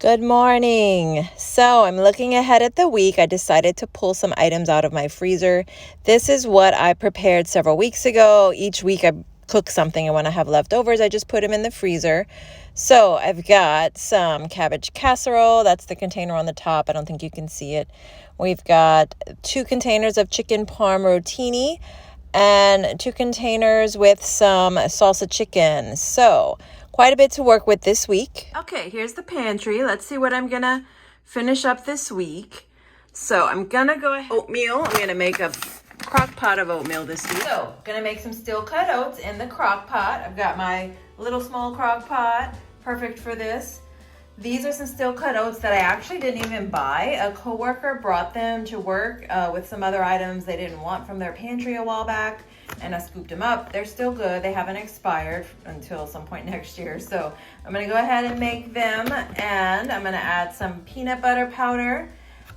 Good morning. So I'm looking ahead at the week. I decided to pull some items out of my freezer. This is what I prepared several weeks ago. Each week I cook something, and when I have leftovers, I just put them in the freezer. So I've got some cabbage casserole. That's the container on the top. I don't think you can see it. We've got 2 containers of chicken parm rotini and 2 containers with some salsa chicken. So quite a bit to work with this week. Okay, here's the pantry. Let's see what I'm gonna finish up this week. So I'm gonna go ahead. Oatmeal. I'm gonna make a crock pot of oatmeal this week. So gonna make some steel cut oats in the crock pot. I've got my little small crock pot, perfect for this. These are some steel cut oats that I actually didn't even buy. A coworker brought them to work with some other items they didn't want from their pantry a while back, and I scooped them up. They're still good. They haven't expired until some point next year. So I'm gonna go ahead and make them, and I'm gonna add some peanut butter powder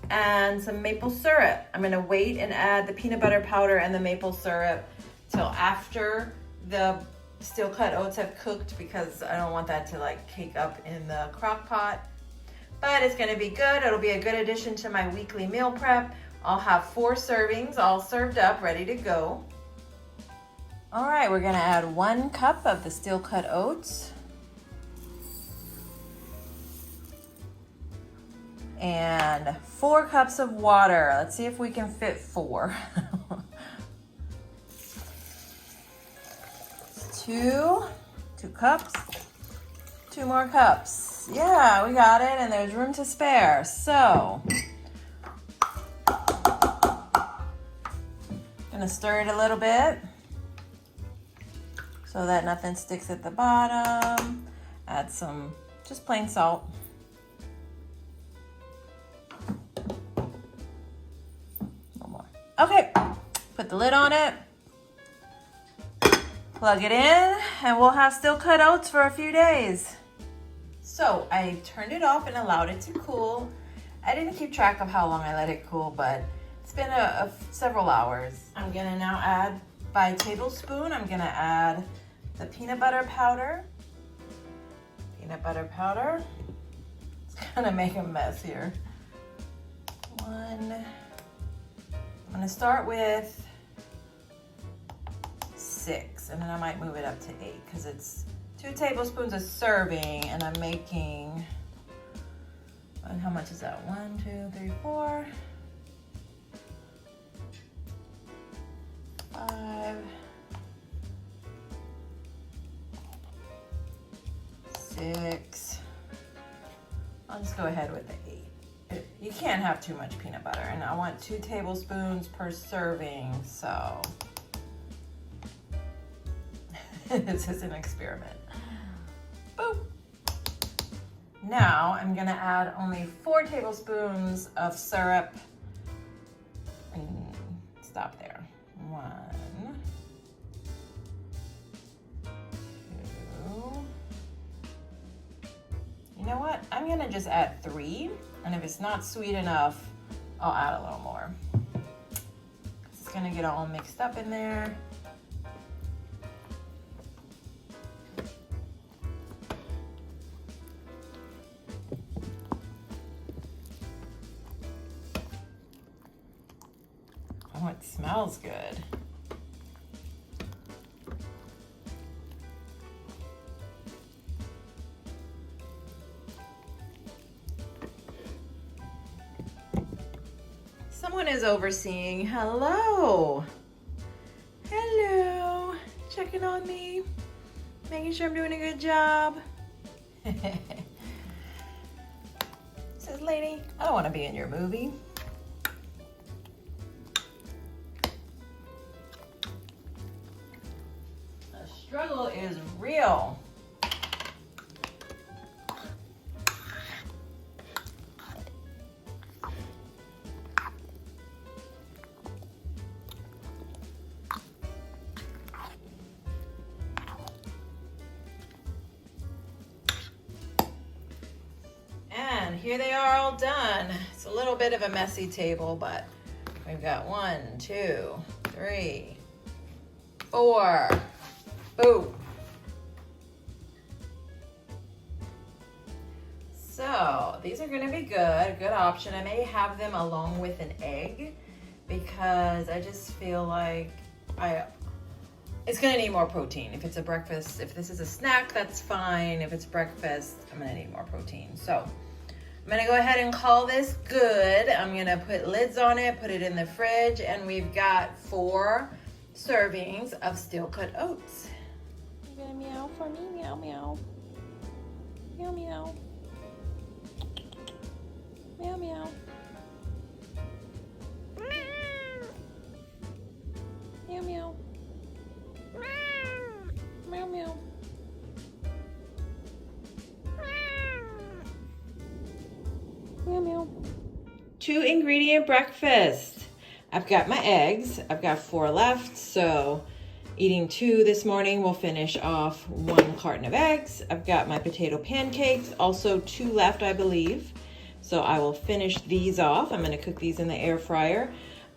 and some maple syrup. I'm gonna wait and add the peanut butter powder and the maple syrup till after the steel cut oats have cooked, because I don't want that to like cake up in the crock pot. But it's gonna be good. It'll be a good addition to my weekly meal prep. I'll have 4 servings all served up, ready to go. All right, we're gonna add 1 cup of the steel cut oats and 4 cups of water. Let's see if we can fit 4. 2 cups, 2 more cups. Yeah, we got it, and there's room to spare. So, gonna stir it a little bit so that nothing sticks at the bottom. Add some just plain salt. A little more. Okay, put the lid on it. Plug it in, and we'll have steel cut oats for a few days. So I turned it off and allowed it to cool. I didn't keep track of how long I let it cool, but it's been several hours. I'm gonna now add, by tablespoon, I'm gonna add the peanut butter powder. Peanut butter powder. It's gonna make a mess here. 1. I'm gonna start with 6, and then I might move it up to 8 because it's 2 tablespoons a serving, and I'm making, and how much is that? 1, 2, 3, 4, 5, 6. I'll just go ahead with the 8. You can't have too much peanut butter, and I want 2 tablespoons per serving, so this is an experiment. Boop. Now I'm gonna add only 4 tablespoons of syrup, and stop there. 1, 2. You know what? I'm gonna just add 3, and if it's not sweet enough, I'll add a little more. It's gonna get all mixed up in there. Oh, it smells good. Someone is overseeing. Hello. Hello. Checking on me. Making sure I'm doing a good job. Says, lady, I don't want to be in your movie. Struggle is real. And here they are all done. It's a little bit of a messy table, but we've got 1, 2, 3, 4. Boom. So are gonna be good, good option. I may have them along with an egg because I just feel like it's gonna need more protein. If it's a breakfast, if this is a snack, that's fine. If it's breakfast, I'm gonna need more protein. So I'm gonna go ahead and call this good. I'm gonna put lids on it, put it in the fridge, and we've got 4 servings of steel cut oats. You gonna meow for me? Meow, meow. Meow, meow. Meow, meow. Meow, meow. Meow, meow. 2-ingredient breakfast. I've got my eggs. I've got 4 left, so eating 2 this morning will finish off 1 carton of eggs. I've got my potato pancakes, also 2 left, I believe. So I will finish these off. I'm gonna cook these in the air fryer.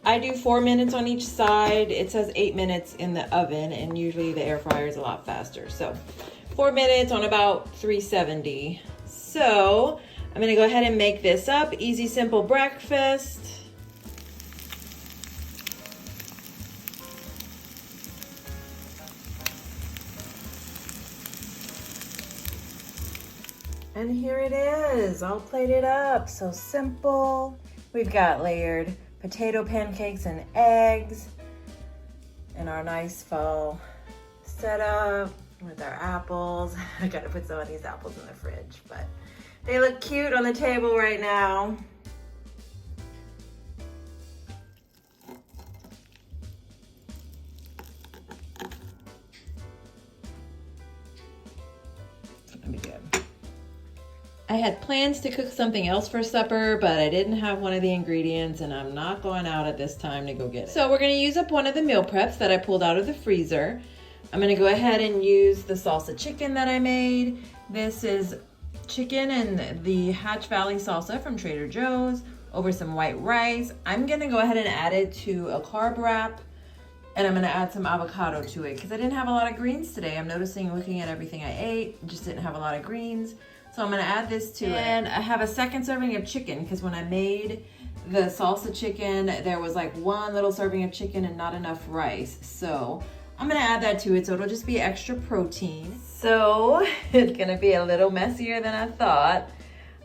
I do 4 minutes on each side. It says 8 minutes in the oven, and usually the air fryer is a lot faster. So 4 minutes on about 370. So I'm gonna go ahead and make this up. Easy, simple breakfast. And here it is, all plated up. So simple. We've got layered potato pancakes and eggs and our nice fall setup with our apples. I gotta put some of these apples in the fridge, but they look cute on the table right now. That'd be good. I had plans to cook something else for supper, but I didn't have one of the ingredients, and I'm not going out at this time to go get it. So we're gonna use up one of the meal preps that I pulled out of the freezer. I'm gonna go ahead and use the salsa chicken that I made. This is chicken and the Hatch Valley salsa from Trader Joe's over some white rice. I'm gonna go ahead and add it to a carb wrap, and I'm gonna add some avocado to it because I didn't have a lot of greens today. I'm noticing looking at everything I ate, just didn't have a lot of greens. So I'm gonna add this to it. And I have a 2nd serving of chicken because when I made the salsa chicken, there was like 1 little serving of chicken and not enough rice. So I'm gonna add that to it, so it'll just be extra protein. So it's gonna be a little messier than I thought.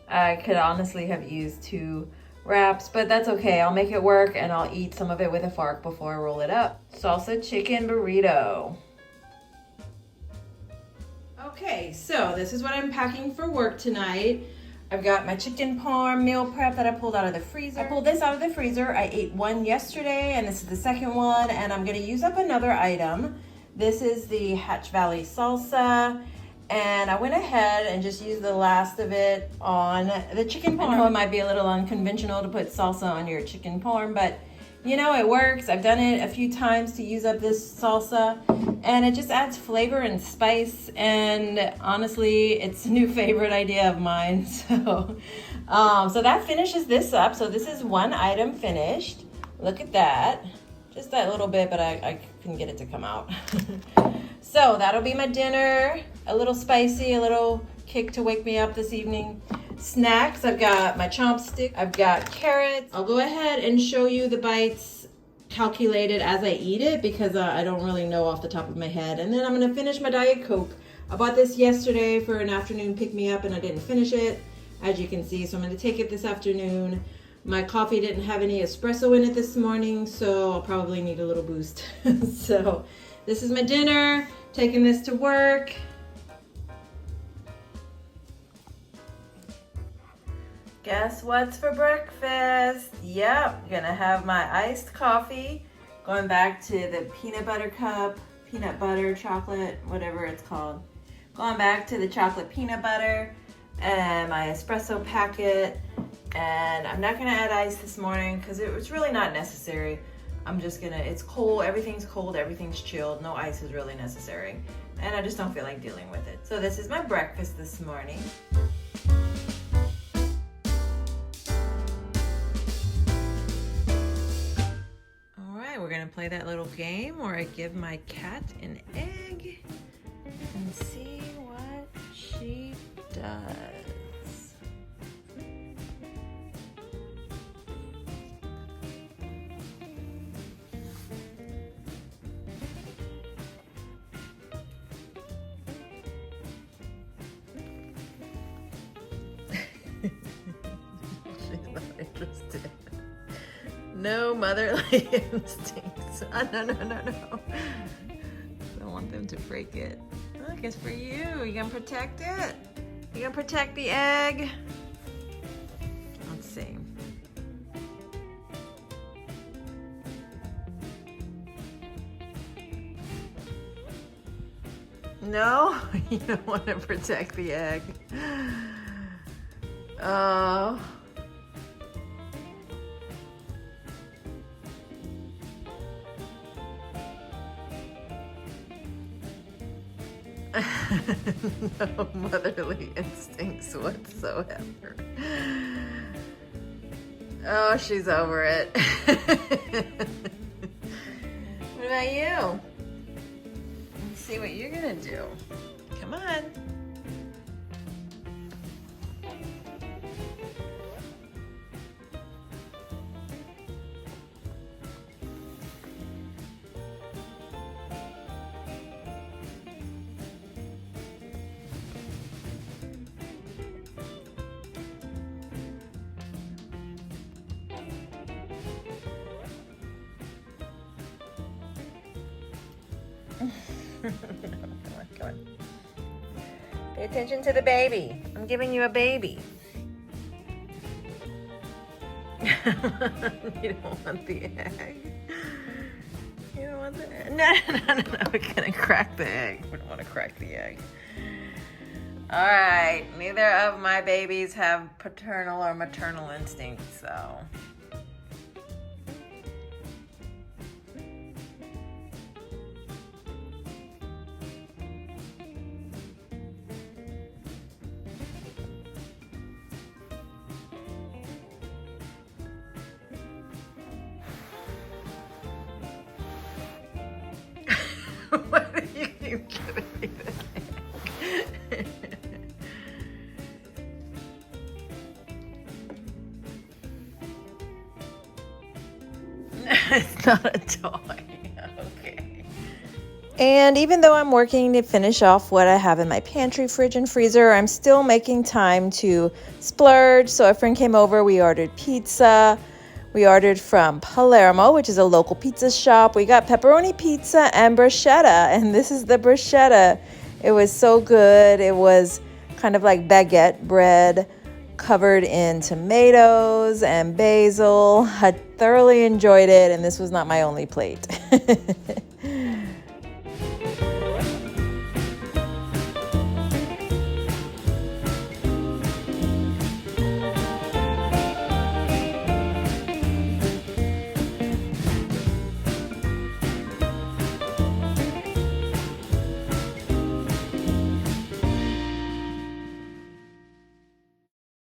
I could honestly have used 2 wraps, but that's okay. I'll make it work, and I'll eat some of it with a fork before I roll it up. Salsa chicken burrito. Okay, so this is what I'm packing for work tonight. I've got my chicken parm meal prep that I pulled out of the freezer. I pulled this out of the freezer. I ate 1 yesterday, and this is the 2nd one, and I'm gonna use up another item. This is the Hatch Valley salsa, and I went ahead and just used the last of it on the chicken parm. I know it might be a little unconventional to put salsa on your chicken parm, but you know, it works. I've done it a few times to use up this salsa, and it just adds flavor and spice, and honestly, it's a new favorite idea of mine. So that finishes this up. So this is 1 item finished. Look at that. Just that little bit, but I couldn't get it to come out. So that'll be my dinner. A little spicy, a little kick to wake me up this evening. Snacks, I've got my chopstick, I've got carrots. I'll go ahead and show you the bites calculated as I eat it because I don't really know off the top of my head. And then I'm gonna finish my Diet Coke. I bought this yesterday for an afternoon pick-me-up, and I didn't finish it, as you can see, so I'm gonna take it this afternoon. My coffee didn't have any espresso in it this morning, so I'll probably need a little boost. So this is my dinner, taking this to work. Guess what's for breakfast? Yep, gonna have my iced coffee. Going back to the peanut butter cup, peanut butter, chocolate, whatever it's called. Going back to the chocolate peanut butter and my espresso packet. And I'm not gonna add ice this morning because it's really not necessary. I'm just gonna, it's cold, everything's cold, everything's chilled. No ice is really necessary. And I just don't feel like dealing with it. So this is my breakfast this morning. We're gonna play that little game where I give my cat an egg and see what she does. No motherly instincts. Oh, no. I don't want them to break it. Look, it's for you. You gonna protect it? You gonna protect the egg? Let's see. No, you don't want to protect the egg. Oh. No motherly instincts whatsoever. Oh, she's over it. What about you? Let's see what you're gonna do. Come on. Come on. Pay attention to the baby. I'm giving you a baby. You don't want the egg. You don't want the egg. No. We're gonna crack the egg. We don't want to crack the egg. All right. Neither of my babies have paternal or maternal instincts, so. What are you giving me the egg? It's not a toy. Okay. And even though I'm working to finish off what I have in my pantry, fridge, and freezer, I'm still making time to splurge. So a friend came over, we ordered pizza. We ordered from Palermo, which is a local pizza shop. We got pepperoni pizza and bruschetta, and this is the bruschetta. It was so good. It was kind of like baguette bread covered in tomatoes and basil. I thoroughly enjoyed it, and this was not my only plate.